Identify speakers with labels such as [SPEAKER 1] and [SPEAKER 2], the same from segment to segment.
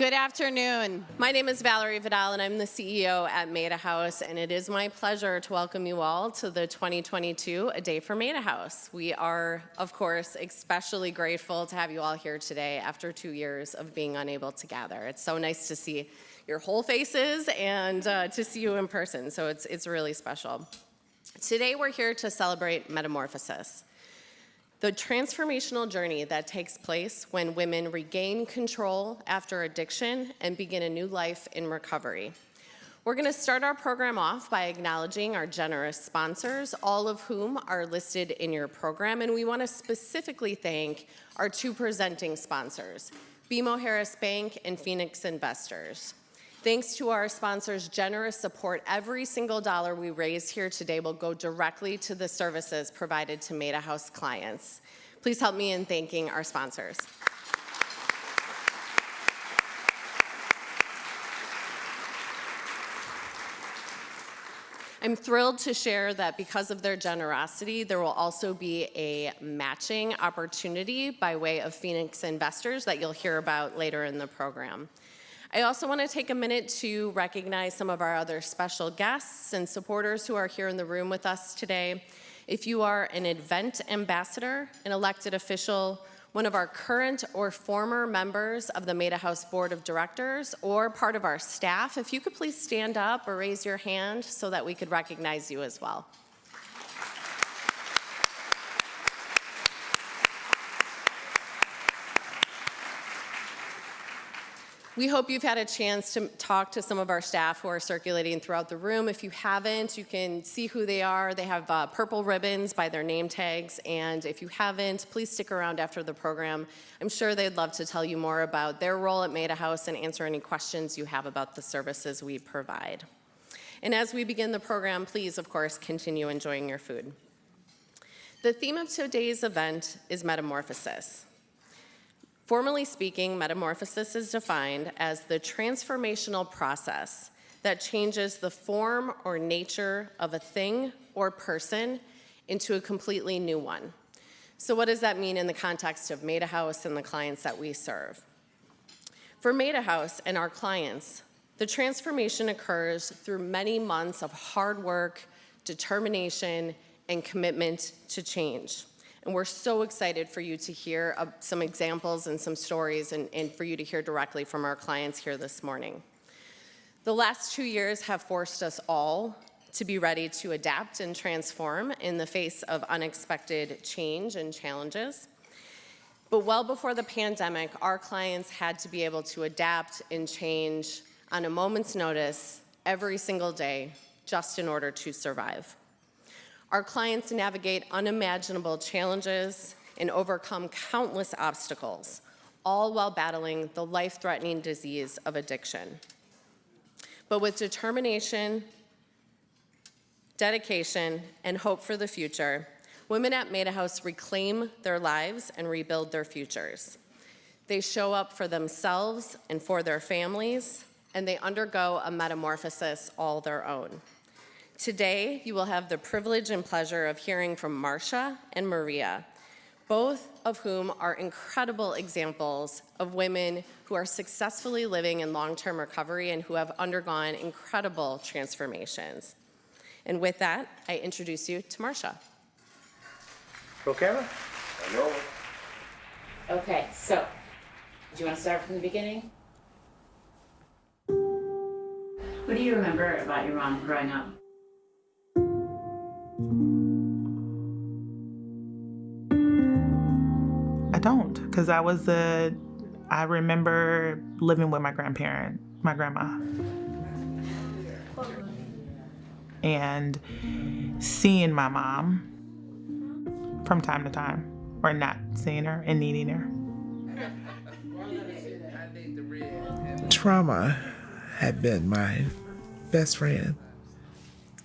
[SPEAKER 1] Good afternoon. My name is Valerie Vidal, and I'm the CEO at Meta House, and it is my pleasure to welcome you all to the 2022 A Day for Meta House. We are, of course, especially grateful to have you all here today after 2 years of being unable to gather. It's so nice to see your whole faces and to see you in person, so it's really special. Today we're here to celebrate Metamorphosis, the transformational journey that takes place when women regain control after addiction and begin a new life in recovery. We're going to start our program off by acknowledging our generous sponsors, all of whom are listed in your program, and we want to specifically thank our two presenting sponsors, BMO Harris Bank and Phoenix Investors. Thanks to our sponsors' generous support, every single dollar we raise here today will go directly to the services provided to Meta House clients. Please help me in thanking our sponsors. I'm thrilled to share that because of their generosity, there will also be a matching opportunity by way of Phoenix Investors that you'll hear about later in the program. I also want to take a minute to recognize some of our other special guests and supporters who are here in the room with us today. If you are an event ambassador, an elected official, one of our current or former members of the Meta House Board of Directors, or part of our staff, if you could please stand up or raise your hand so that we could recognize you as well. We hope you've had a chance to talk to some of our staff who are circulating throughout the room. If you haven't, you can see who they are. They have purple ribbons by their name tags, and if you haven't, please stick around after the program. I'm sure they'd love to tell you more about their role at Meta House and answer any questions you have about the services we provide. And as we begin the program, please, of course, continue enjoying your food. The theme of today's event is metamorphosis. Formally speaking, metamorphosis is defined as the transformational process that changes the form or nature of a thing or person into a completely new one. So what does that mean in the context of Meta House and the clients that we serve? For Meta House and our clients, the transformation occurs through many months of hard work, determination, and commitment to change. And we're so excited for you to hear some examples and some stories and for you to hear directly from our clients here this morning. The last 2 years have forced us all to be ready to adapt and transform in the face of unexpected change and challenges. But well before the pandemic, our clients had to be able to adapt and change on a moment's notice every single day just in order to survive. Our clients navigate unimaginable challenges and overcome countless obstacles, all while battling the life-threatening disease of addiction. But with determination, dedication, and hope for the future, women at Meta House reclaim their lives and rebuild their futures. They show up for themselves and for their families, and they undergo a metamorphosis all their own. Today, you will have the privilege and pleasure of hearing from Marcia and Maria, both of whom are incredible examples of women who are successfully living in long-term recovery and who have undergone incredible transformations. And with that, I introduce you to Marcia.
[SPEAKER 2] Roll camera?
[SPEAKER 3] Hello. Okay, so, do you want to start from the beginning? What do you remember about your mom growing up?
[SPEAKER 4] I don't, because I remember living with my grandma, and seeing my mom from time to time, or not seeing her and needing her.
[SPEAKER 5] Trauma had been my best friend.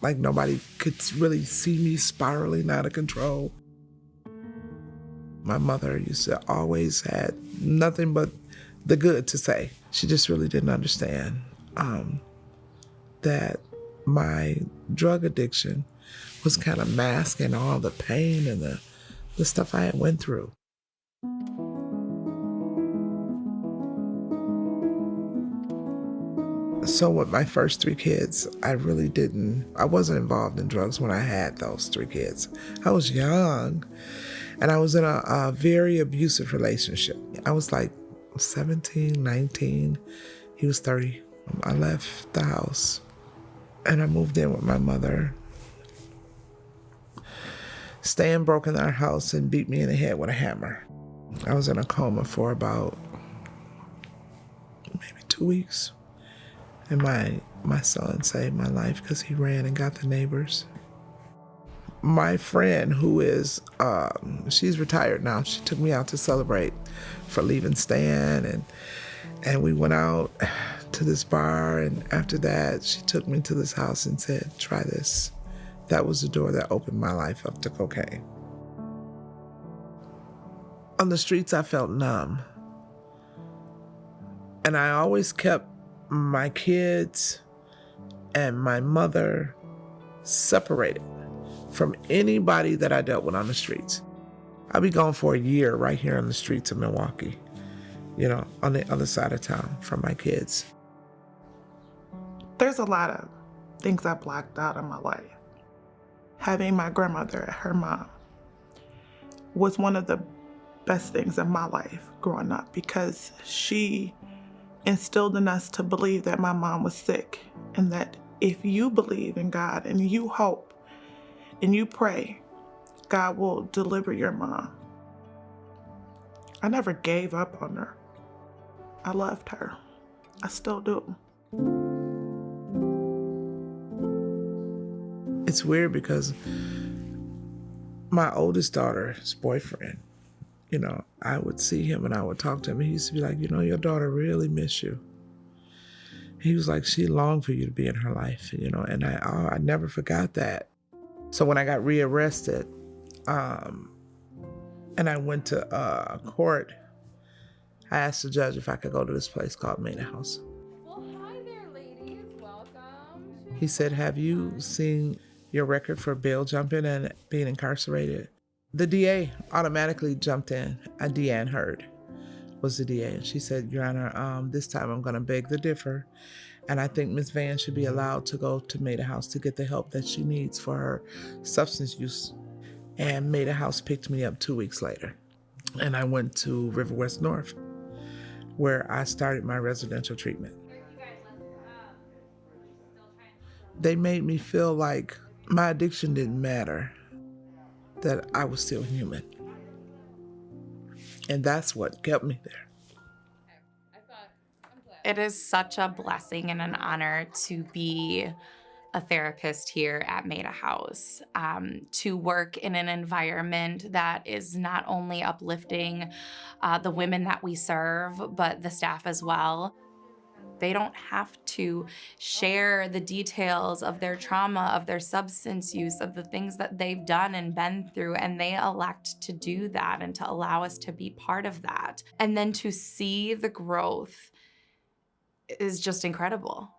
[SPEAKER 5] Like nobody could really see me spiraling out of control. My mother used to always had nothing but the good to say. She just really didn't understand that my drug addiction was kind of masking all the pain and the stuff I had went through. So with my first 3 kids, I wasn't involved in drugs when I had those 3 kids. I was young, and I was in a very abusive relationship. I was like 17, 19. He was 30. I left the house, and I moved in with my mother. Stan broke in our house and beat me in the head with a hammer. I was in a coma for about maybe 2 weeks. And my son saved my life because he ran and got the neighbors. My friend, who is, she's retired now, she took me out to celebrate for leaving Stan, and we went out to this bar, and after that, she took me to this house and said, try this. That was the door that opened my life up to cocaine. On the streets, I felt numb. And I always kept my kids and my mother separated from anybody that I dealt with on the streets. I'd be gone for a year right here on the streets of Milwaukee, on the other side of town from my kids.
[SPEAKER 4] There's a lot of things I blocked out of my life. Having my grandmother, her mom, was one of the best things in my life growing up because she instilled in us to believe that my mom was sick, and that if you believe in God and you hope and you pray, God will deliver your mom. I never gave up on her. I loved her. I still do.
[SPEAKER 5] It's weird because my oldest daughter's boyfriend, I would see him and I would talk to him. He used to be like, your daughter really miss you. He was like, she longed for you to be in her life, and I never forgot that. So when I got rearrested, and I went to court, I asked the judge if I could go to this place called Metamorphosis.
[SPEAKER 6] Well, hi there, ladies. Welcome.
[SPEAKER 5] He said, have you seen your record for bail jumping and being incarcerated? The DA automatically jumped in. Deanne Hurd was the DA. And she said, Your Honor, this time I'm going to beg to differ. And I think Ms. Van should be allowed to go to Maida House to get the help that she needs for her substance use. And Maida House picked me up 2 weeks later. And I went to River West North, where I started my residential treatment. They made me feel like my addiction didn't matter, that I was still human. And that's what kept me there.
[SPEAKER 7] It is such a blessing and an honor to be a therapist here at Maida House, to work in an environment that is not only uplifting the women that we serve, but the staff as well. They don't have to share the details of their trauma, of their substance use, of the things that they've done and been through, and they elect to do that and to allow us to be part of that. And then to see the growth is just incredible.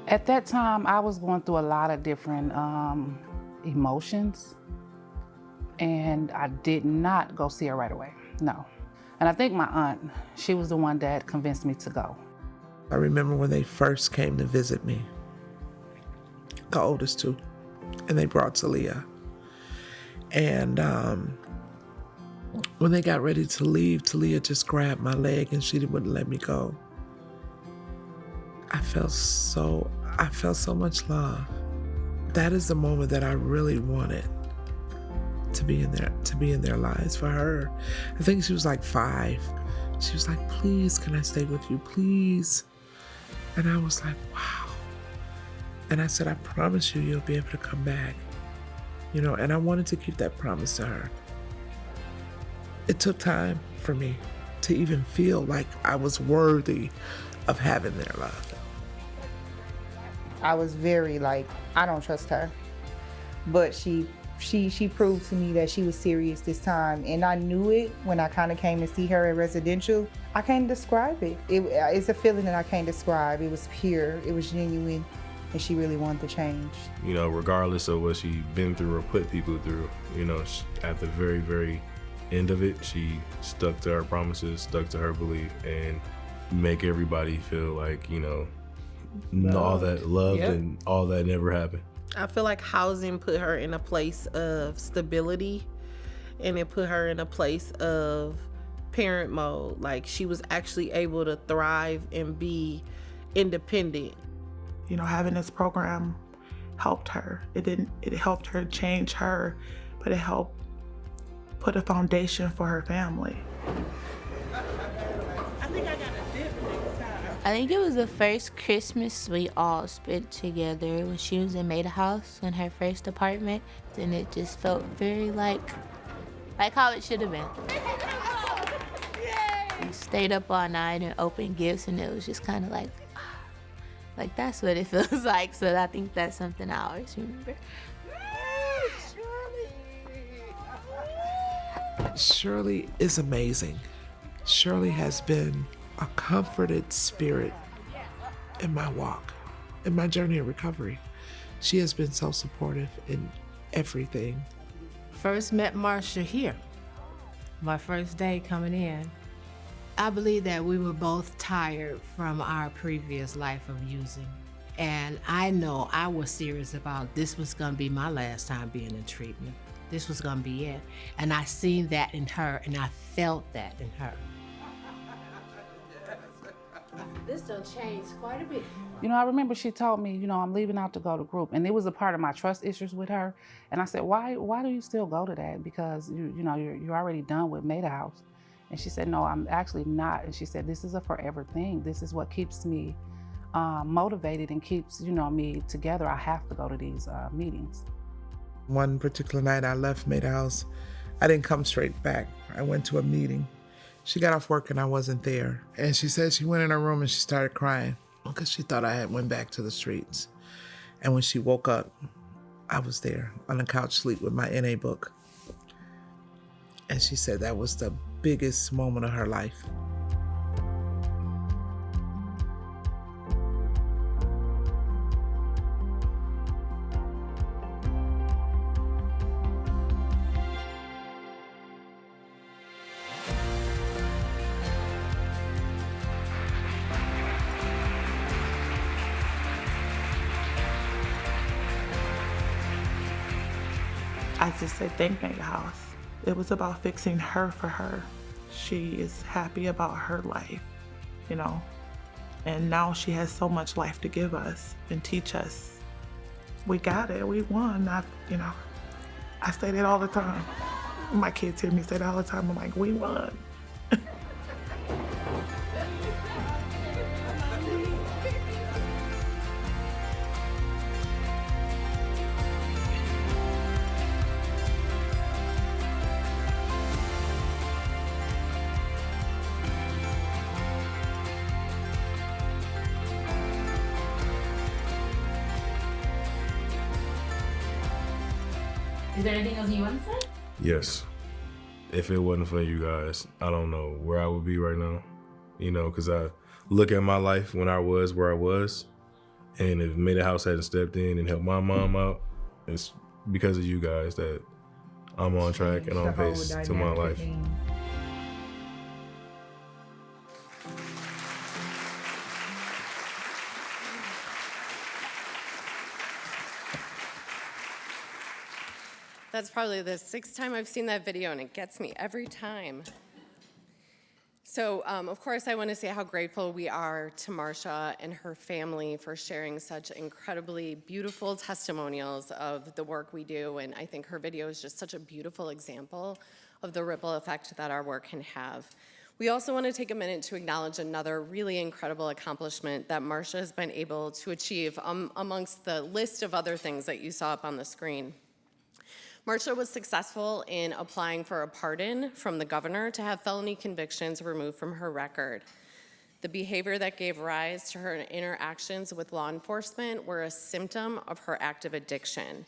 [SPEAKER 8] At that time, I was going through a lot of different emotions, and I did not go see her right away, no. And I think my aunt, she was the one that convinced me to go.
[SPEAKER 5] I remember when they first came to visit me, the oldest two, and they brought Talia. And when they got ready to leave, Talia just grabbed my leg and she wouldn't let me go. I felt so much love. That is the moment that I really wanted to be in their lives. For her, I think she was like 5. She was like, please, can I stay with you, please? And I was like, wow. And I said, I promise you, you'll be able to come back. And I wanted to keep that promise to her. It took time for me to even feel like I was worthy of having their love.
[SPEAKER 9] I was very I don't trust her. But she proved to me that she was serious this time. And I knew it when I kind of came to see her at residential. I can't describe it. It's a feeling that I can't describe. It was pure, it was genuine, and she really wanted to change.
[SPEAKER 10] Regardless of what she's been through or put people through, at the very, very end of it, she stuck to her promises, stuck to her belief, and make everybody feel like, all that loved
[SPEAKER 11] Yep.
[SPEAKER 10] and all that never happened.
[SPEAKER 11] I feel like housing put her in a place of stability, and it put her in a place of parent mode. Like, she was actually able to thrive and be independent.
[SPEAKER 4] Having this program helped her. It helped her change her, but it helped put a foundation for her family.
[SPEAKER 12] I think it was the first Christmas we all spent together when she was in Maida House in her first apartment, and it just felt very like how it should have been. We stayed up all night and opened gifts, and it was just kind of like that's what it feels like. So I think that's something I always remember.
[SPEAKER 5] Shirley is amazing. Shirley has been a comforted spirit in my walk, in my journey of recovery. She has been so supportive in everything.
[SPEAKER 13] First met Marsha here, my first day coming in. I believe that we were both tired from our previous life of using. And I know I was serious about this was gonna be my last time being in treatment. This was gonna be it. And I seen that in her, and I felt that in her. This done changed quite a bit.
[SPEAKER 8] I remember she told me, I'm leaving out to go to group, and it was a part of my trust issues with her. And I said, why do you still go to that? Because you're already done with Maida House. And she said, no, I'm actually not. And she said, this is a forever thing. This is what keeps me motivated and keeps me together. I have to go to these meetings.
[SPEAKER 5] One particular night I left Maida House. I didn't come straight back. I went to a meeting. She got off work and I wasn't there. And she said she went in her room and she started crying because she thought I had went back to the streets. And when she woke up, I was there on the couch sleep with my NA book. And she said that was the biggest moment of her life.
[SPEAKER 4] I just say thank Maida House. It was about fixing her for her. She is happy about her life, and now she has so much life to give us and teach us. We got it, we won. I say that all the time. My kids hear me say that all the time. I'm like, we won.
[SPEAKER 3] Is there anything else you want to say?
[SPEAKER 10] Yes. If it wasn't for you guys, I don't know where I would be right now. Because I look at my life when I was where I was, and if Maida House hadn't stepped in and helped my mom out, it's because of you guys that I'm on track and on pace to my life.
[SPEAKER 1] That's probably the 6th time I've seen that video, and it gets me every time. So, of course, I want to say how grateful we are to Marsha and her family for sharing such incredibly beautiful testimonials of the work we do, and I think her video is just such a beautiful example of the ripple effect that our work can have. We also want to take a minute to acknowledge another really incredible accomplishment that Marsha has been able to achieve amongst the list of other things that you saw up on the screen. Marsha was successful in applying for a pardon from the governor to have felony convictions removed from her record. The behavior that gave rise to her interactions with law enforcement were a symptom of her active addiction.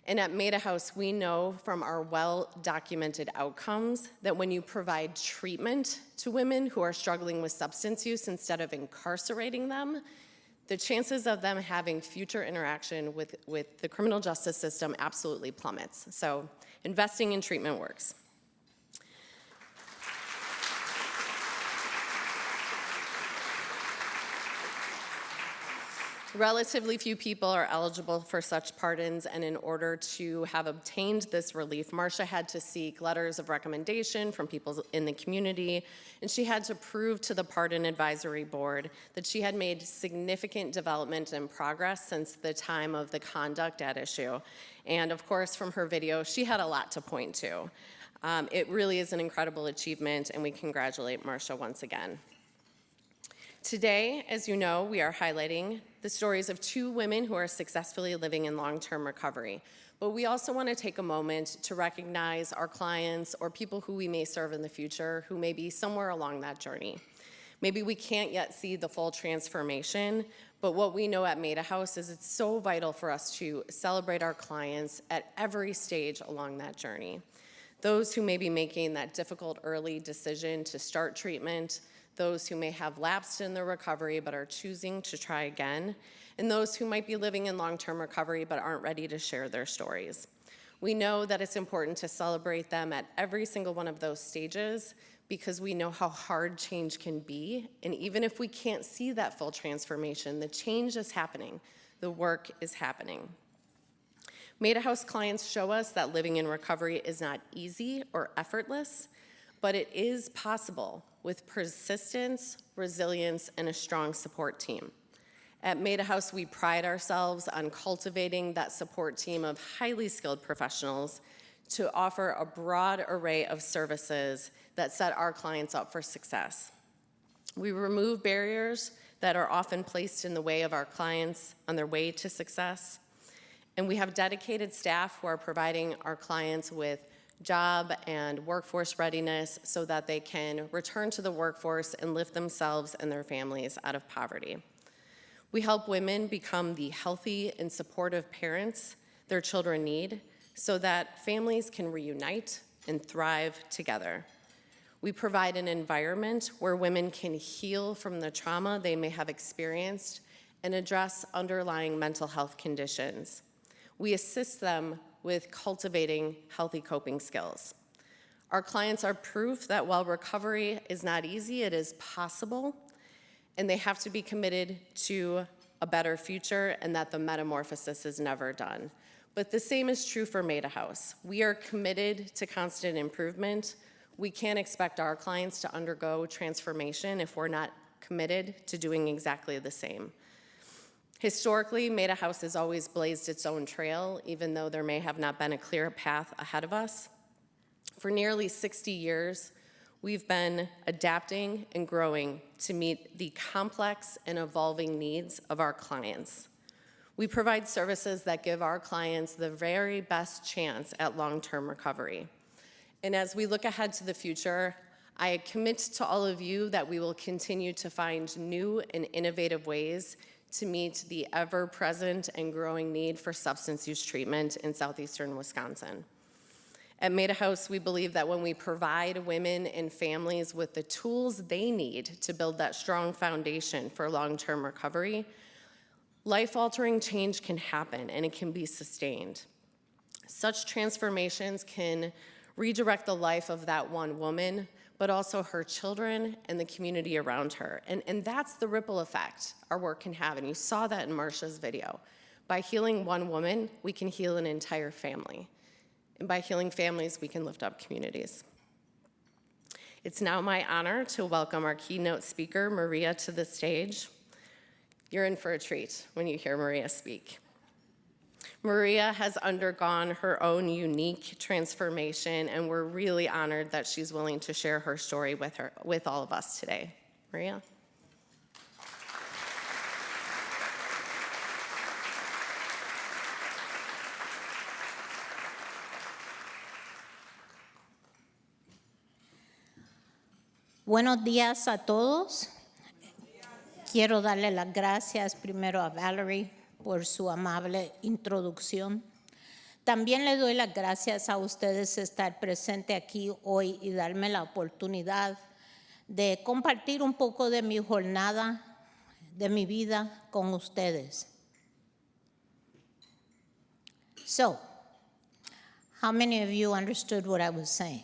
[SPEAKER 1] And at Maida House, we know from our well-documented outcomes that when you provide treatment to women who are struggling with substance use instead of incarcerating them, the chances of them having future interaction with the criminal justice system absolutely plummets. So investing in treatment works. Relatively few people are eligible for such pardons, and in order to have obtained this relief, Marcia had to seek letters of recommendation from people in the community, and she had to prove to the Pardon Advisory Board that she had made significant development and progress since the time of the conduct at issue. And of course, from her video, she had a lot to point to. It really is an incredible achievement, and we congratulate Marcia once again. Today, as you know, we are highlighting the stories of 2 women who are successfully living in long-term recovery. But we also want to take a moment to recognize our clients or people who we may serve in the future who may be somewhere along that journey. Maybe we can't yet see the full transformation, but what we know at Maida House is it's so vital for us to celebrate our clients at every stage along that journey. Those who may be making that difficult early decision to start treatment, those who may have lapsed in their recovery but are choosing to try again, and those who might be living in long-term recovery but aren't ready to share their stories. We know that it's important to celebrate them at every single one of those stages because we know how hard change can be, and even if we can't see that full transformation, the change is happening, the work is happening. Maida House clients show us that living in recovery is not easy or effortless, but it is possible with persistence, resilience, and a strong support team. At Maida House, we pride ourselves on cultivating that support team of highly skilled professionals to offer a broad array of services that set our clients up for success. We remove barriers that are often placed in the way of our clients on their way to success, and we have dedicated staff who are providing our clients with job and workforce readiness so that they can return to the workforce and lift themselves and their families out of poverty. We help women become the healthy and supportive parents their children need so that families can reunite and thrive together. We provide an environment where women can heal from the trauma they may have experienced and address underlying mental health conditions. We assist them with cultivating healthy coping skills. Our clients are proof that while recovery is not easy, it is possible, and they have to be committed to a better future and that the metamorphosis is never done. But the same is true for Maida House. We are committed to constant improvement. We can't expect our clients to undergo transformation if we're not committed to doing exactly the same. Historically, Maida House has always blazed its own trail, even though there may have not been a clear path ahead of us. For nearly 60 years, we've been adapting and growing to meet the complex and evolving needs of our clients. We provide services that give our clients the very best chance at long-term recovery. And as we look ahead to the future, I commit to all of you that we will continue to find new and innovative ways to meet the ever-present and growing need for substance use treatment in southeastern Wisconsin. At Maida House, we believe that when we provide women and families with the tools they need to build that strong foundation for long-term recovery, life-altering change can happen and it can be sustained. Such transformations can redirect the life of that one woman, but also her children and the community around her. And that's the ripple effect our work can have, and you saw that in Marcia's video. By healing one woman, we can heal an entire family. And by healing families, we can lift up communities. It's now my honor to welcome our keynote speaker, Maria, to the stage. You're in for a treat when you hear Maria speak. Maria has undergone her own unique transformation, and we're really honored that she's willing to share her story with all of us today. Maria?
[SPEAKER 14] Buenos días a todos. Quiero darle las gracias primero a Valerie por su amable introducción. También le doy las gracias a ustedes estar presente aquí hoy y darme la oportunidad de compartir un poco de mi jornada, de mi vida con ustedes. So, how many of you understood what I was saying?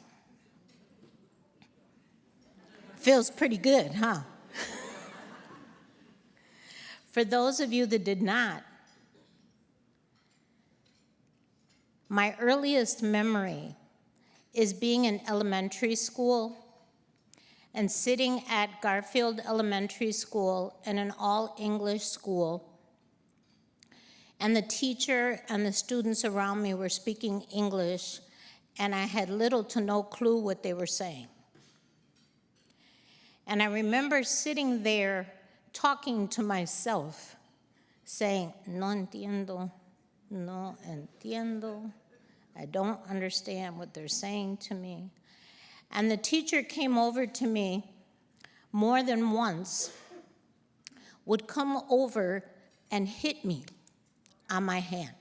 [SPEAKER 14] Feels pretty good, huh? For those of you that did not, my earliest memory is being in elementary school and sitting at Garfield Elementary School in an all-English school. And the teacher and the students around me were speaking English, and I had little to no clue what they were saying. And I remember sitting there talking to myself, saying, no entiendo, no entiendo. I don't understand what they're saying to me. And the teacher came over to me more than once, would come over and hit me on my hand.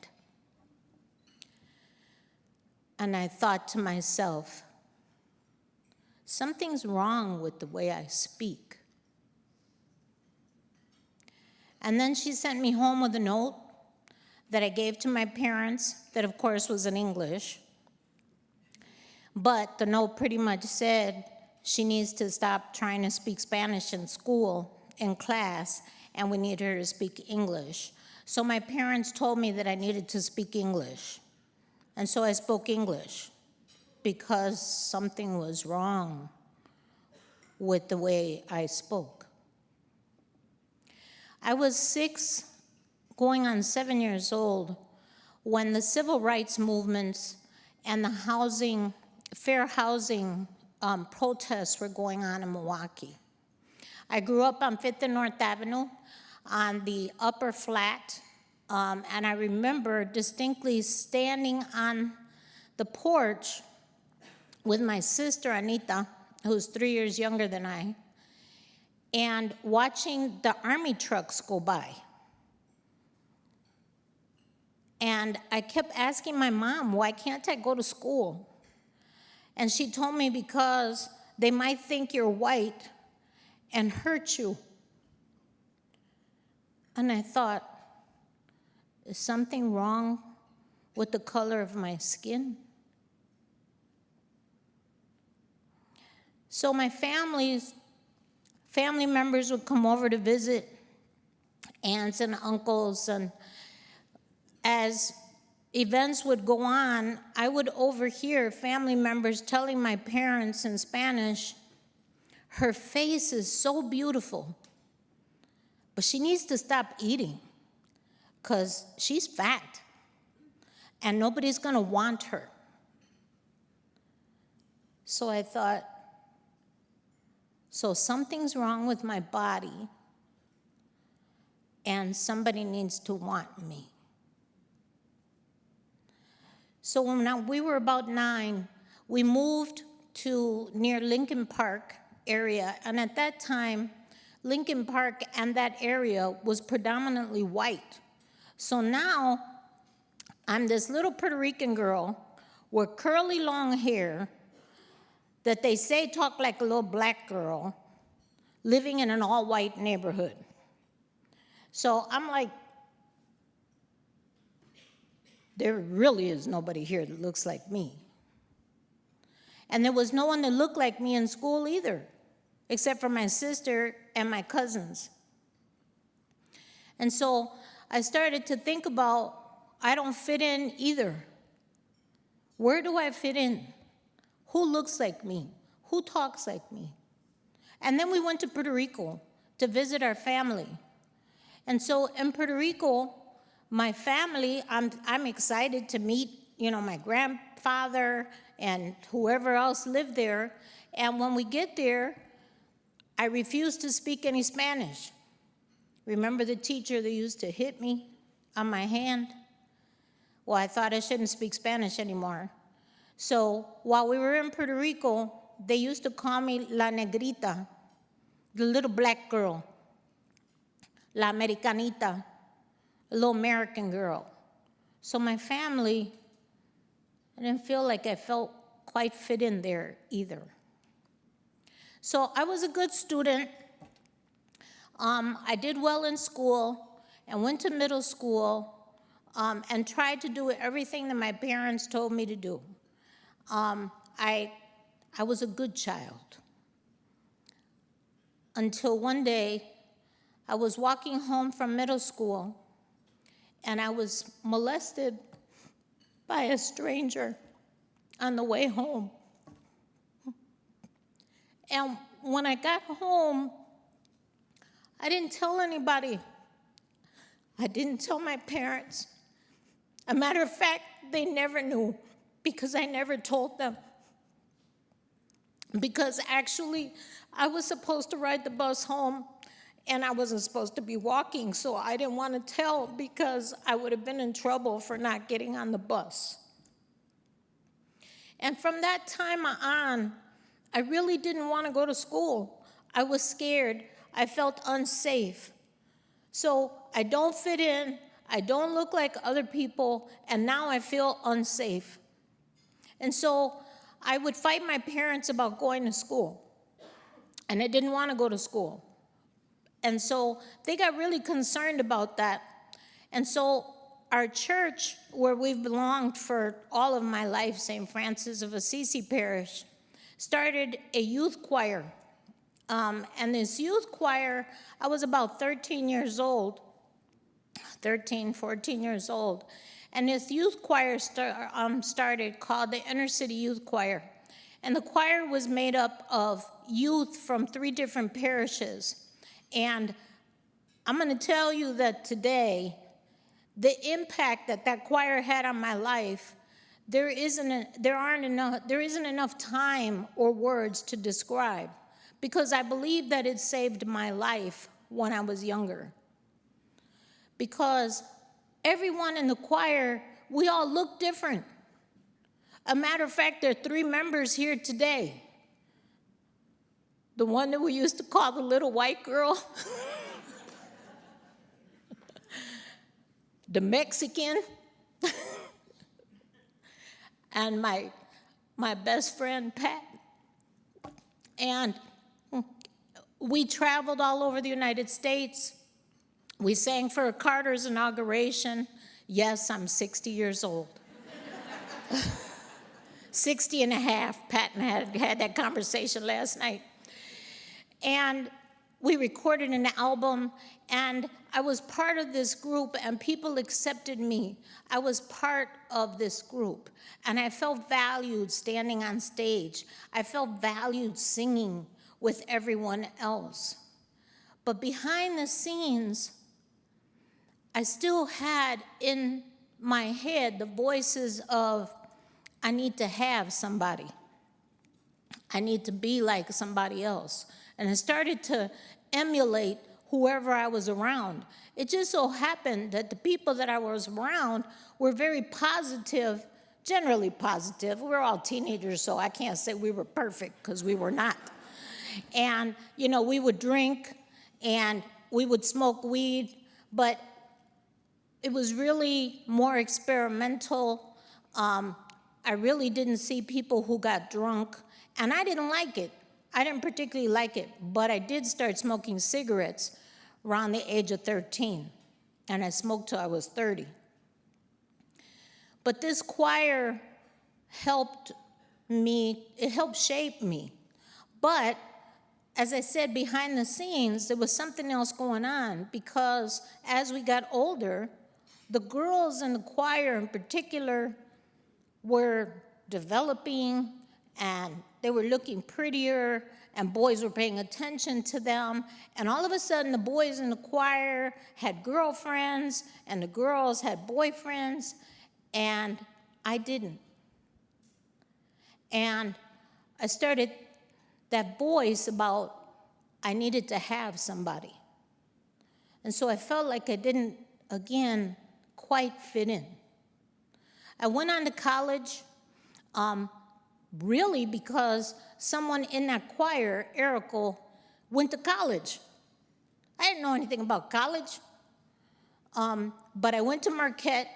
[SPEAKER 14] And I thought to myself, something's wrong with the way I speak. And then she sent me home with a note that I gave to my parents, that of course was in English. But the note pretty much said she needs to stop trying to speak Spanish in school, in class, and we need her to speak English. So my parents told me that I needed to speak English. And so I spoke English because something was wrong with the way I spoke. I was 6, going on 7 years old, when the civil rights movements and the fair housing protests were going on in Milwaukee. I grew up on 5th and North Avenue on the upper flat, and I remember distinctly standing on the porch with my sister Anita, who's 3 years younger than I, and watching the army trucks go by. And I kept asking my mom, why can't I go to school? And she told me because they might think you're white and hurt you. And I thought, is something wrong with the color of my skin? So my family members would come over to visit, aunts and uncles, and as events would go on, I would overhear family members telling my parents in Spanish, her face is so beautiful, but she needs to stop eating because she's fat and nobody's gonna want her. So I thought, so something's wrong with my body and somebody needs to want me. So when we were about 9, we moved to near Lincoln Park area, and at that time, Lincoln Park and that area was predominantly white. So now, I'm this little Puerto Rican girl with curly long hair that they say talk like a little black girl living in an all-white neighborhood. So I'm like, there really is nobody here that looks like me. And there was no one that looked like me in school either, except for my sister and my cousins. And so I started to think about, I don't fit in either. Where do I fit in? Who looks like me? Who talks like me? And then we went to Puerto Rico to visit our family. And so in Puerto Rico, my family, I'm excited to meet, my grandfather and whoever else lived there. And when we get there, I refuse to speak any Spanish. Remember the teacher that used to hit me on my hand? Well, I thought I shouldn't speak Spanish anymore. So while we were in Puerto Rico, they used to call me La Negrita, the little black girl, La Americanita, a little American girl. So my family, I didn't feel like I felt quite fit in there either. So I was a good student. I did well in school and went to middle school and tried to do everything that my parents told me to do. I was a good child until one day I was walking home from middle school, and I was molested by a stranger on the way home. And when I got home, I didn't tell anybody. I didn't tell my parents. A matter of fact, they never knew because I never told them. Because actually, I was supposed to ride the bus home and I wasn't supposed to be walking, so I didn't want to tell because I would have been in trouble for not getting on the bus. And from that time on, I really didn't want to go to school. I was scared. I felt unsafe. So I don't fit in. I don't look like other people, and now I feel unsafe. And so I would fight my parents about going to school, and I didn't want to go to school. And so they got really concerned about that. And so our church, where we've belonged for all of my life, St. Francis of Assisi Parish, started a youth choir. And this youth choir, I was about 13 years old, 13, 14 years old. And this youth choir started called the Inner City Youth Choir. And the choir was made up of youth from 3 different parishes. And I'm going to tell you that today, the impact that that choir had on my life, there isn't enough time or words to describe, because I believe that it saved my life when I was younger. Because everyone in the choir, we all look different. A matter of fact, there are 3 members here today. The one that we used to call the little white girl, the Mexican, and my best friend, Pat. And we traveled all over the United States. We sang for Carter's inauguration. Yes, I'm 60 years old. 60 and a half. Pat and I had that conversation last night. And we recorded an album, and I was part of this group, and people accepted me. I was part of this group, and I felt valued standing on stage. I felt valued singing with everyone else. But behind the scenes, I still had in my head the voices of, I need to have somebody. I need to be like somebody else. And I started to emulate whoever I was around. It just so happened that the people that I was around were very positive, generally positive. We were all teenagers, so I can't say we were perfect, because we were not. And, you know, we would drink and we would smoke weed, but it was really more experimental. I really didn't see people who got drunk, and I didn't like it. I didn't particularly like it, but I did start smoking cigarettes around the age of 13, and I smoked till I was 30. But this choir helped me, it helped shape me. But as I said, behind the scenes, there was something else going on, because as we got older, the girls in the choir in particular were developing, and they were looking prettier, and boys were paying attention to them. And all of a sudden, the boys in the choir had girlfriends, and the girls had boyfriends, and I didn't. And I started that voice about I needed to have somebody. And so I felt like I didn't, again, quite fit in. I went on to college, really because someone in that choir, Erica, went to college. I didn't know anything about college, but I went to Marquette,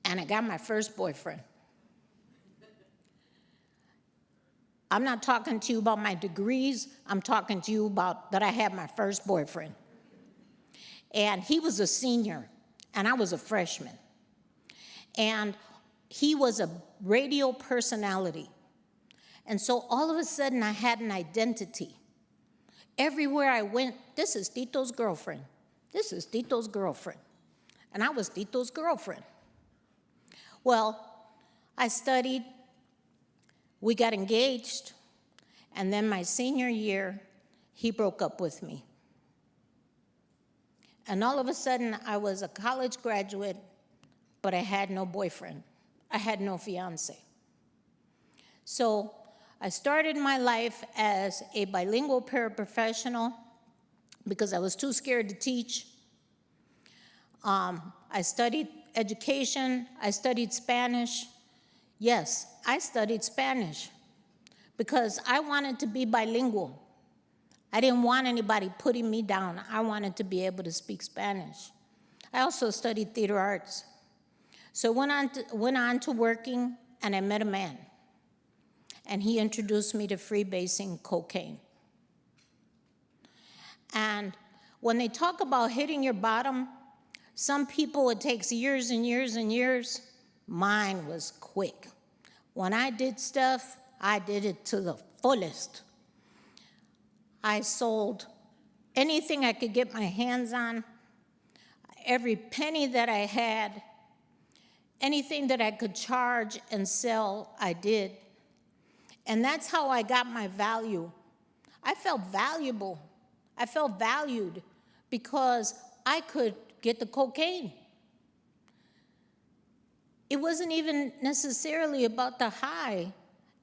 [SPEAKER 14] and I got my first boyfriend. I'm not talking to you about my degrees. I'm talking to you about that I had my first boyfriend. And he was a senior, and I was a freshman. And he was a radio personality. And so all of a sudden, I had an identity. Everywhere I went, this is Tito's girlfriend. This is Tito's girlfriend. And I was Tito's girlfriend. Well, I studied, we got engaged, and then my senior year, he broke up with me. And all of a sudden, I was a college graduate, but I had no boyfriend. I had no fiance. So I started my life as a bilingual paraprofessional because I was too scared to teach. I studied education. I studied Spanish. Yes, I studied Spanish because I wanted to be bilingual. I didn't want anybody putting me down. I wanted to be able to speak Spanish. I also studied theater arts. So went on to working, and I met a man. And he introduced me to freebasing cocaine. And when they talk about hitting your bottom, some people, it takes years and years and years. Mine was quick. When I did stuff, I did it to the fullest. I sold anything I could get my hands on, every penny that I had, anything that I could charge and sell, I did. And that's how I got my value. I felt valuable. I felt valued because I could get the cocaine. It wasn't even necessarily about the high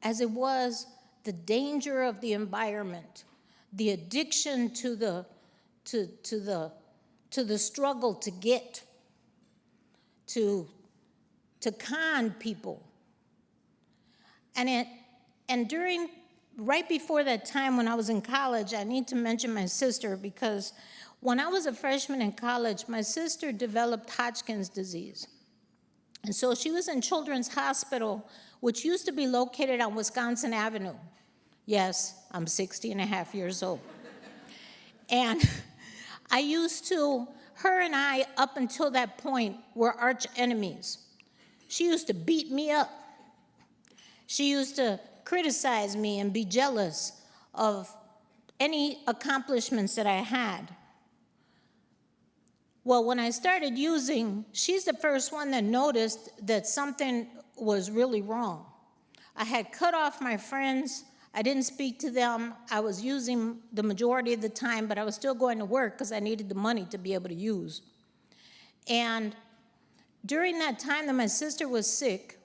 [SPEAKER 14] as it was the danger of the environment, the addiction to the struggle to get, to con people. And right before that time when I was in college, I need to mention my sister because when I was a freshman in college, my sister developed Hodgkin's disease. And so she was in Children's Hospital, which used to be located on Wisconsin Avenue. Yes, I'm 60 and a half years old. And her and I, up until that point, were arch enemies. She used to beat me up. She used to criticize me and be jealous of any accomplishments that I had. Well, when I started using, she's the first one that noticed that something was really wrong. I had cut off my friends. I didn't speak to them. I was using the majority of the time, but I was still going to work because I needed the money to be able to use. And during that time that my sister was sick,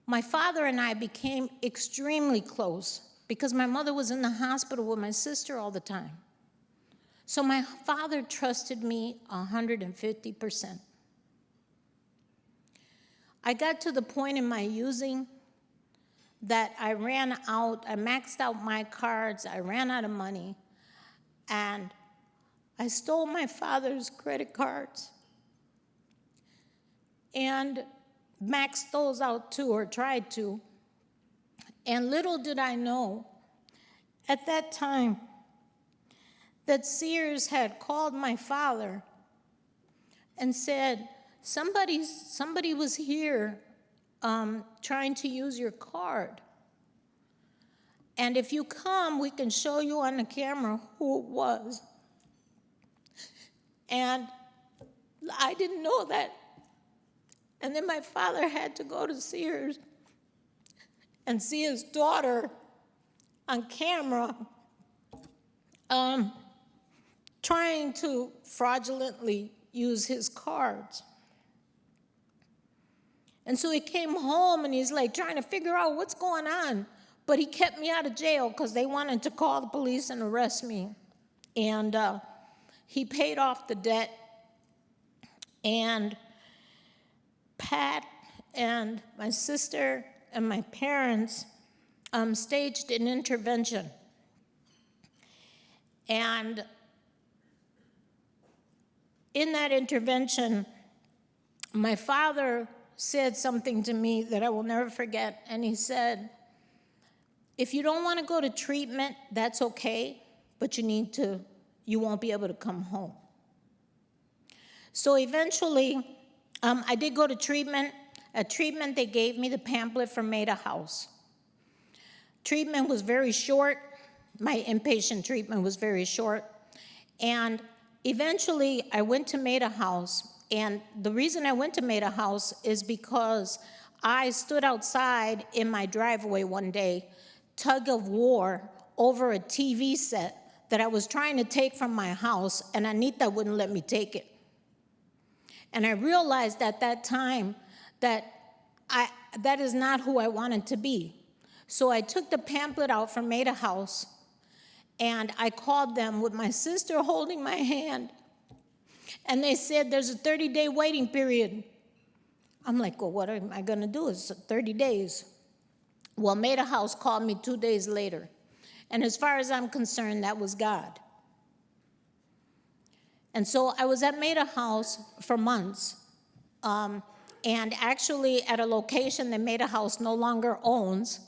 [SPEAKER 14] my father and I became extremely close because my mother was in the hospital with my sister all the time. So my father trusted me 150%. I got to the point in my using that I maxed out my cards, I ran out of money, and I stole my father's credit cards and maxed those out too, or tried to. And little did I know at that time that Sears had called my father and said, somebody was here trying to use your card. And if you come, we can show you on the camera who it was. And I didn't know that. And then my father had to go to Sears and see his daughter on camera trying to fraudulently use his cards. And so he came home and he's like trying to figure out what's going on. But he kept me out of jail because they wanted to call the police and arrest me. And he paid off the debt. And Pat and my sister and my parents staged an intervention. And in that intervention, my father said something to me that I will never forget. And he said, if you don't want to go to treatment, that's okay, but you won't be able to come home. So eventually, I did go to treatment. At treatment, they gave me the pamphlet from Maida House. Treatment was very short. my inpatient treatment was very short. And eventually I went to Maida House. And the reason I went to Maida House is because I stood outside in my driveway one day, tug of war over a TV set that I was trying to take from my house, and Anita wouldn't let me take it. And I realized at that time that that is not who I wanted to be. So I took the pamphlet out from Maida House, and I called them with my sister holding my hand. And they said, there's a 30-day waiting period. I'm like, well, what am I gonna do? It's 30 days. Well, Maida House called me 2 days later. And as far as I'm concerned, that was God. And so I was at Maida House for months. And actually at a location that Maida House no longer owns.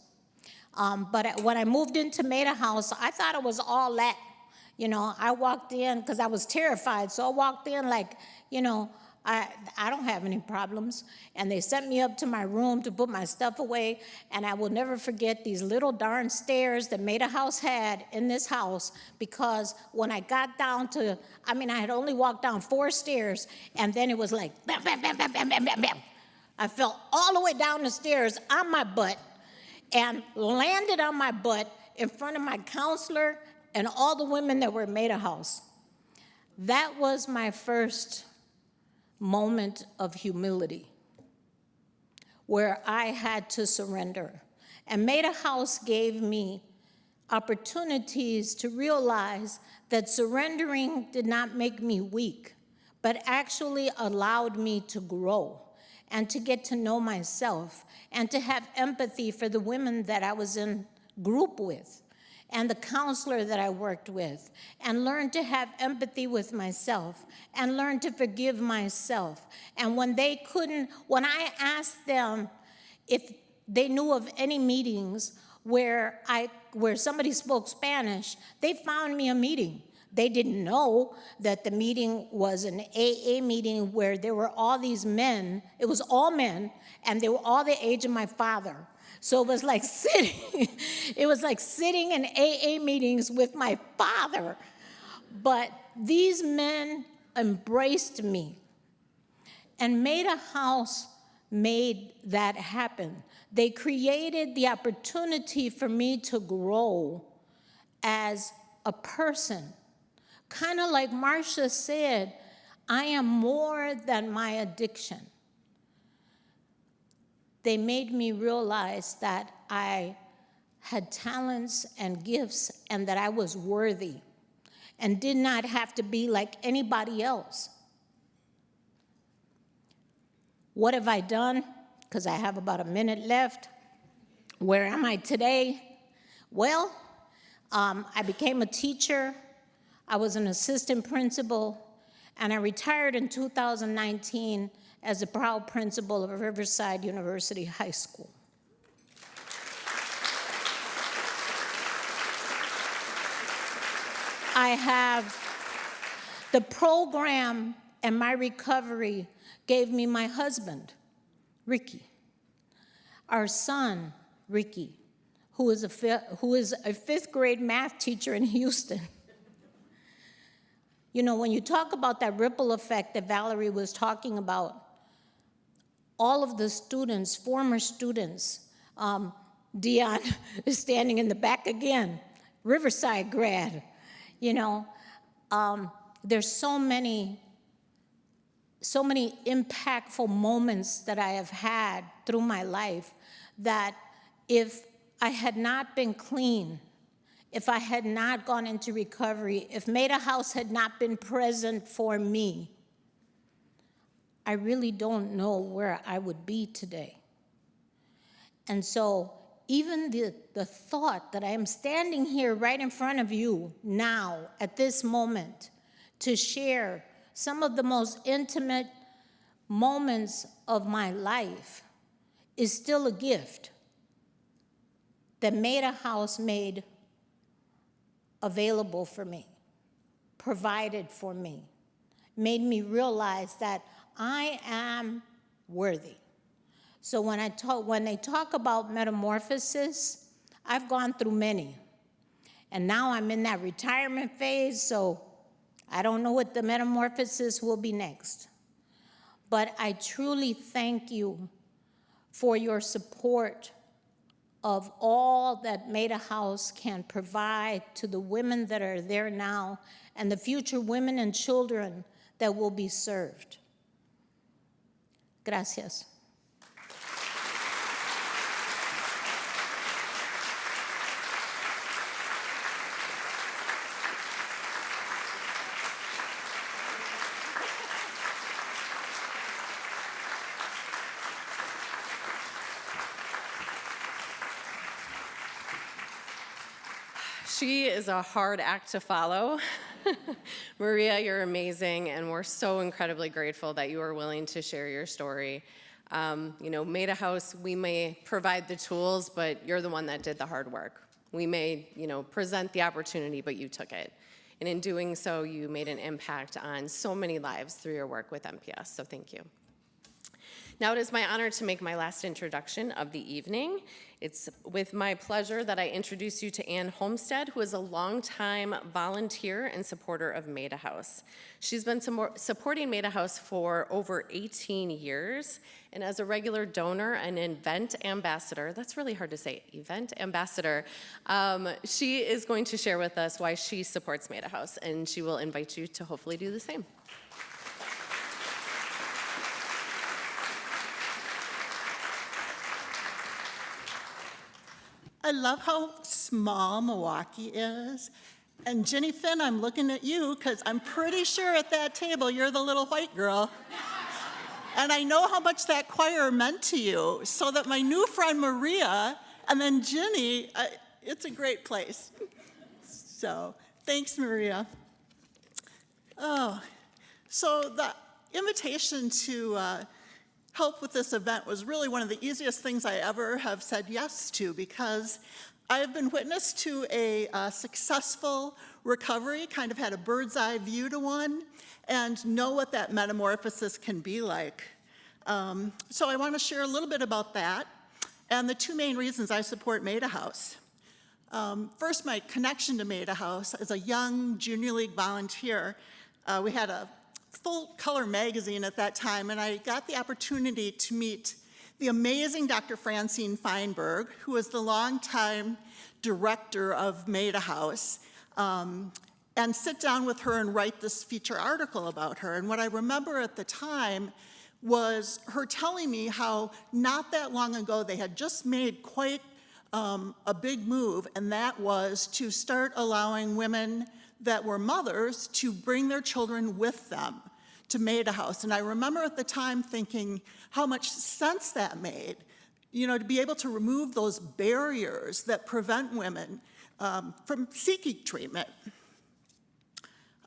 [SPEAKER 14] But when I moved into Maida House, I thought it was all that. You know, I walked in because I was terrified. So I walked in like, you know, I don't have any problems. And they sent me up to my room to put my stuff away. And I will never forget these little darn stairs that Maida House had in this house, because when I got down to, I had only walked down 4 stairs, and then it was like, bam, bam, bam, bam, bam, bam, bam, bam. I fell all the way down the stairs on my butt and landed on my butt in front of my counselor and all the women that were at Maida House. That was my first moment of humility, where I had to surrender. And Maida House gave me opportunities to realize that surrendering did not make me weak, but actually allowed me to grow and to get to know myself and to have empathy for the women that I was in group with and the counselor that I worked with, and learn to have empathy with myself, and learn to forgive myself. And when I asked them if they knew of any meetings where somebody spoke Spanish, they found me a meeting. They didn't know that the meeting was an AA meeting where there were all these men. It was all men, and they were all the age of my father. So it was like sitting in AA meetings with my father. But these men embraced me. And Maida House made that happen. They created the opportunity for me to grow as a person. Kind of like Marcia said, I am more than my addiction. They made me realize that I had talents and gifts and that I was worthy and did not have to be like anybody else. What have I done? Because I have about a minute left. Where am I today? Well, I became a teacher. I was an assistant principal, and I retired in 2019 as the proud principal of Riverside University High School. I have the program, and my recovery gave me my husband, Ricky, our son, Ricky, who is a 5th grade math teacher in Houston. You know, when you talk about that ripple effect that Valerie was talking about, all of the students, former students, Dion is standing in the back again, Riverside grad, you know, there's so many impactful moments that I have had through my life that if I had not been clean, if I had not gone into recovery, if Maida House had not been present for me, I really don't know where I would be today. And so even the thought that I am standing here right in front of you now, at this moment, to share some of the most intimate moments of my life is still a gift that Maida House made available for me, provided for me, made me realize that I am worthy. So when they talk about metamorphosis, I've gone through many. And now I'm in that retirement phase, so I don't know what the metamorphosis will be next. But I truly thank you for your support of all that Maida House can provide to the women that are there now and the future women and children that will be served. Gracias.
[SPEAKER 1] She is a hard act to follow. Maria, you're amazing, and we're so incredibly grateful that you are willing to share your story. Maida House, we may provide the tools, but you're the one that did the hard work. We may, present the opportunity, but you took it. And in doing so, you made an impact on so many lives through your work with MPS, so thank you. Now it is my honor to make my last introduction of the evening. It's with my pleasure that I introduce you to Ann Homestead, who is a longtime volunteer and supporter of Maida House. She's been supporting Maida House for over 18 years, and as a regular donor and event ambassador, that's really hard to say, event ambassador, she is going to share with us why she supports Maida House, and she will invite you to hopefully do the same.
[SPEAKER 15] I love how small Milwaukee is. And Jenny Finn, I'm looking at you because I'm pretty sure at that table you're the little white girl. And I know how much that choir meant to you. So that my new friend Maria and then Jenny, it's a great place. So thanks, Maria. Oh, so the invitation to help with this event was really one of the easiest things I ever have said yes to, because I have been witness to a successful recovery, kind of had a bird's eye view to one, and know what that metamorphosis can be like. So I want to share a little bit about that and the two main reasons I support Maida House. First, my connection to Maida House as a young junior league volunteer. We had a full-color magazine at that time, and I got the opportunity to meet the amazing Dr. Francine Feinberg, who was the longtime director of Maida House, and sit down with her and write this feature article about her. And what I remember at the time was her telling me how not that long ago they had just made quite a big move, and that was to start allowing women that were mothers to bring their children with them to Maida House. And I remember at the time thinking how much sense that made, to be able to remove those barriers that prevent women from seeking treatment.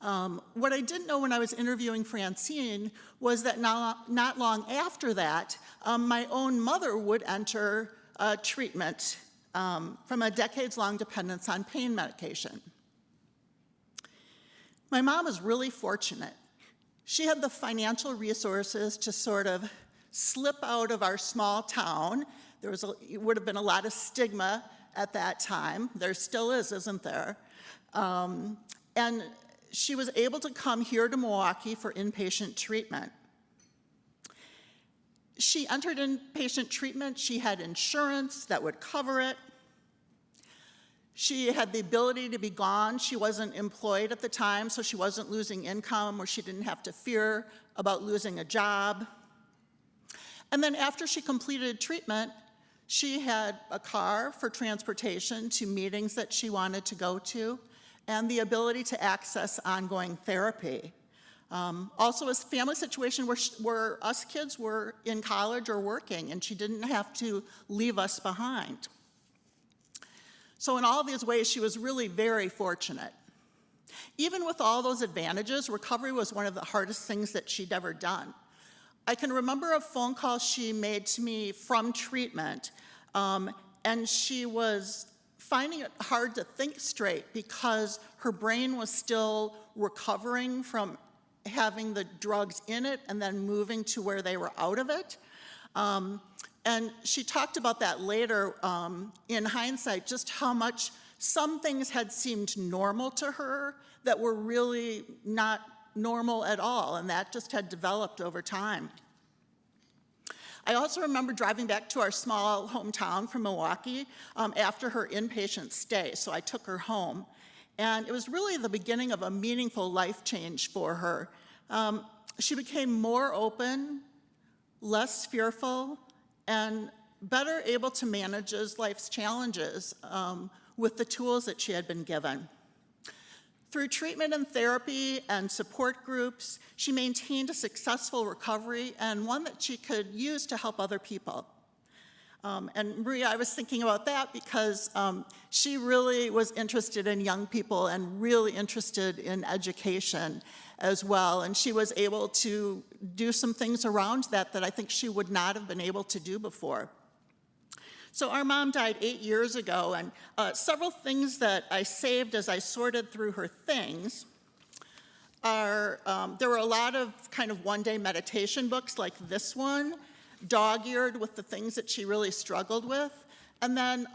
[SPEAKER 15] What I didn't know when I was interviewing Francine was that not long after that, my own mother would enter treatment from a decades-long dependence on pain medication. My mom was really fortunate. She had the financial resources to sort of slip out of our small town. It would have been a lot of stigma at that time. There still is, isn't there? And she was able to come here to Milwaukee for inpatient treatment. She entered inpatient treatment. She had insurance that would cover it. She had the ability to be gone. She wasn't employed at the time, so she wasn't losing income, or she didn't have to fear about losing a job. And then after she completed treatment, she had a car for transportation to meetings that she wanted to go to, and the ability to access ongoing therapy. Also a family situation where us kids were in college or working, and she didn't have to leave us behind. So in all these ways, she was really very fortunate. Even with all those advantages, recovery was one of the hardest things that she'd ever done. I can remember a phone call she made to me from treatment, and she was finding it hard to think straight because her brain was still recovering from having the drugs in it and then moving to where they were out of it. And she talked about that later in hindsight, just how much some things had seemed normal to her that were really not normal at all, and that just had developed over time. I also remember driving back to our small hometown from Milwaukee after her inpatient stay, so I took her home. And it was really the beginning of a meaningful life change for her. She became more open, less fearful, and better able to manage life's challenges with the tools that she had been given. Through treatment and therapy and support groups, she maintained a successful recovery and one that she could use to help other people. And Maria, I was thinking about that because she really was interested in young people and really interested in education as well. And she was able to do some things around that that I think she would not have been able to do before. So our mom died 8 years ago, and several things that I saved as I sorted through her things are, there were a lot of kind of one-day meditation books like this one, dog-eared with the things that she really struggled with, and then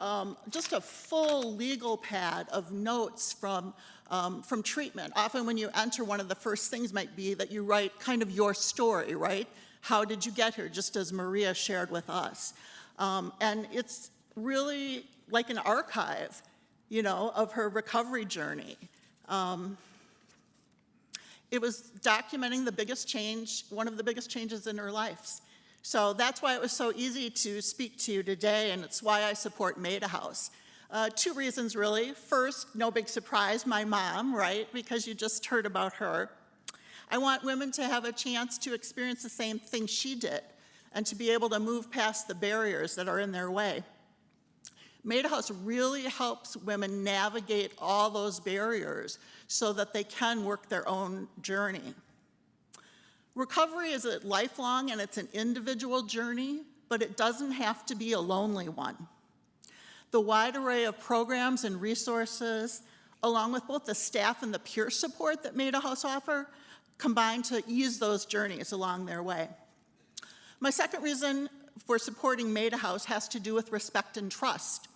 [SPEAKER 15] just a full legal pad of notes from treatment. Often when you enter, one of the first things might be that you write kind of your story, right? How did you get here, just as Maria shared with us. And it's really like an archive, you know, of her recovery journey. It was documenting the biggest change, one of the biggest changes in her life. So that's why it was so easy to speak to you today, and it's why I support Maida House. 2 reasons, really. First, no big surprise, my mom, right? Because you just heard about her. I want women to have a chance to experience the same thing she did, and to be able to move past the barriers that are in their way. Maida House really helps women navigate all those barriers so that they can work their own journey. Recovery is a lifelong and it's an individual journey, but it doesn't have to be a lonely one. The wide array of programs and resources, along with both the staff and the peer support that Maida House offer, combine to ease those journeys along their way. My second reason for supporting Maida House has to do with respect and trust.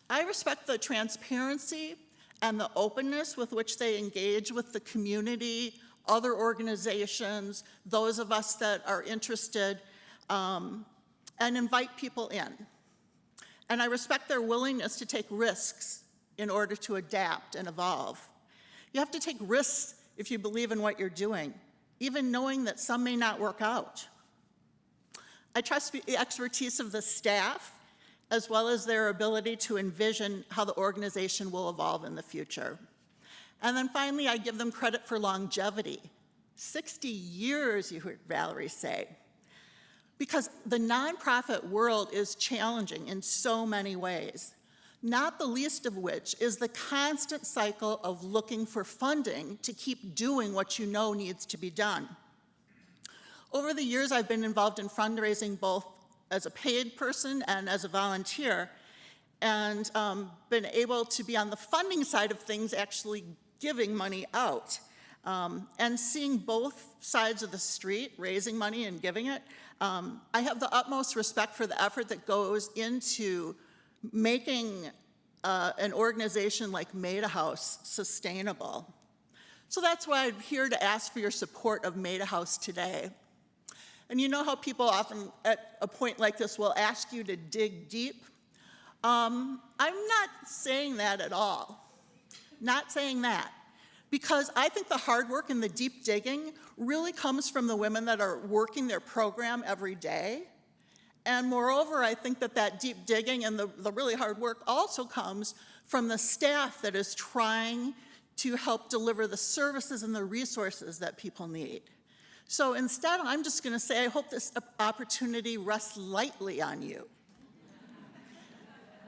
[SPEAKER 15] I respect the transparency and the openness with which they engage with the community, other organizations, those of us that are interested, and invite people in. And I respect their willingness to take risks in order to adapt and evolve. You have to take risks if you believe in what you're doing, even knowing that some may not work out. I trust the expertise of the staff, as well as their ability to envision how the organization will evolve in the future. And then finally, I give them credit for longevity. 60 years, you heard Valerie say. Because the nonprofit world is challenging in so many ways, not the least of which is the constant cycle of looking for funding to keep doing what you know needs to be done. Over the years, I've been involved in fundraising both as a paid person and as a volunteer, and been able to be on the funding side of things, actually giving money out. And seeing both sides of the street, raising money and giving it, I have the utmost respect for the effort that goes into making an organization like Maida House sustainable. So that's why I'm here to ask for your support of Maida House today. And you know how people often at a point like this will ask you to dig deep? I'm not saying that at all. Not saying that. Because I think the hard work and the deep digging really comes from the women that are working their program every day. And moreover, I think that that deep digging and the really hard work also comes from the staff that is trying to help deliver the services and the resources that people need. So instead, I'm just going to say I hope this opportunity rests lightly on you.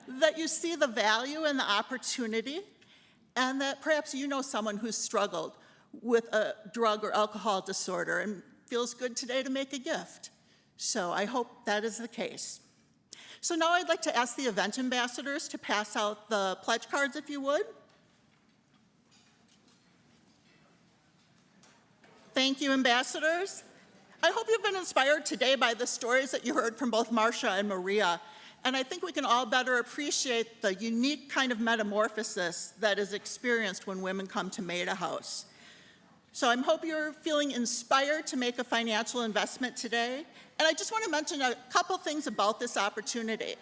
[SPEAKER 15] That you see the value and the opportunity, and that perhaps you know someone who's struggled with a drug or alcohol disorder and feels good today to make a gift. So I hope that is the case. So now I'd like to ask the event ambassadors to pass out the pledge cards, if you would. Thank you, ambassadors. I hope you've been inspired today by the stories that you heard from both Marcia and Maria. And I think we can all better appreciate the unique kind of metamorphosis that is experienced when women come to Maida House. So I hope you're feeling inspired to make a financial investment today. And I just want to mention a couple things about this opportunity.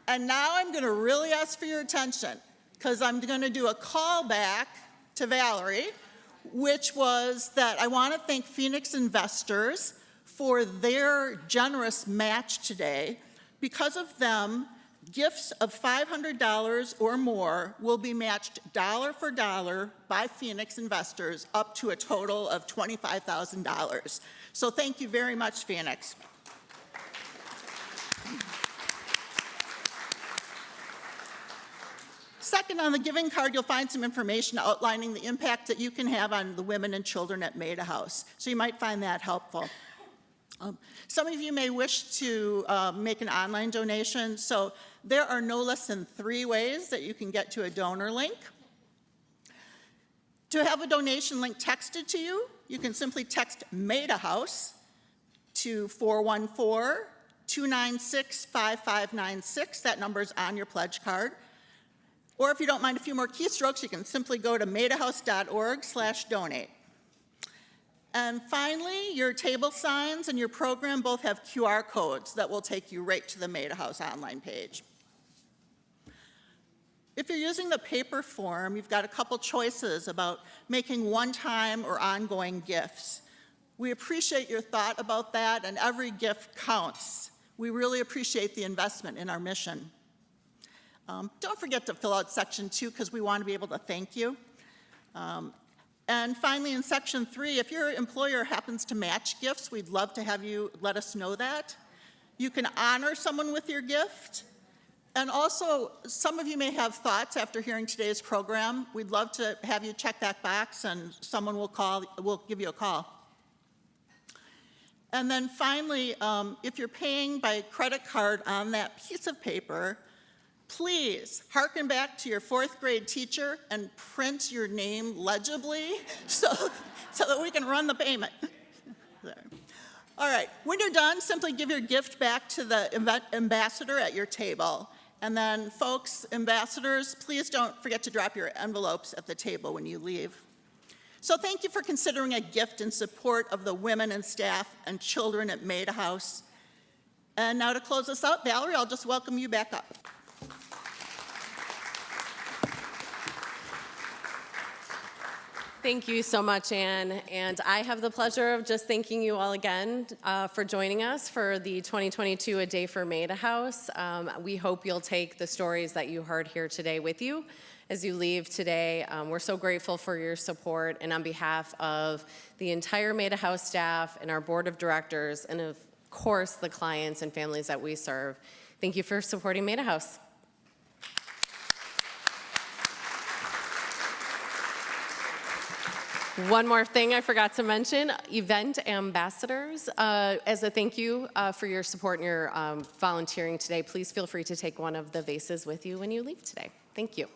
[SPEAKER 15] And now I'm going to really ask for your attention, because I'm going to do a call back to Valerie, which was that I want to thank Phoenix investors for their generous match today. Because of them, gifts of $500 or more will be matched dollar for dollar by Phoenix investors up to a total of $25,000. So thank you very much, Phoenix. Second, on the giving card, you'll find some information outlining the impact that you can have on the women and children at Maida House. So you might find that helpful. Some of you may wish to make an online donation, so there are no less than 3 ways that you can get to a donor link. To have a donation link texted to you, you can simply text Maida House to 414-296-5596. That number's on your pledge card. Or if you don't mind a few more keystrokes, you can simply go to maidahouse.org/donate. And finally, your table signs and your program both have QR codes that will take you right to the Maida House online page. If you're using the paper form, you've got a couple choices about making one-time or ongoing gifts. We appreciate your thought about that, and every gift counts. We really appreciate the investment in our mission. Don't forget to fill out section 2, because we want to be able to thank you. And finally, in section 3, if your employer happens to match gifts, we'd love to have you let us know that. You can honor someone with your gift. And also, some of you may have thoughts after hearing today's program. We'd love to have you check that box, and someone will give you a call. And then finally, if you're paying by credit card on that piece of paper, please hearken back to your 4th grade teacher and print your name legibly so that we can run the payment. There. All right, when you're done, simply give your gift back to the ambassador at your table. And then folks, ambassadors, please don't forget to drop your envelopes at the table when you leave. So thank you for considering a gift in support of the women and staff and children at Maida House. And now to close us out, Valerie, I'll just welcome you back up.
[SPEAKER 1] Thank you so much, Anne. And I have the pleasure of just thanking you all again for joining us for the 2022 A Day for Maida House. We hope you'll take the stories that you heard here today with you as you leave today. We're so grateful for your support, and on behalf of the entire Maida House staff and our board of directors, and of course the clients and families that we serve, thank you for supporting Maida House. One more thing I forgot to mention, event ambassadors. As a thank you for your support and your volunteering today, please feel free to take one of the vases with you when you leave today. Thank you.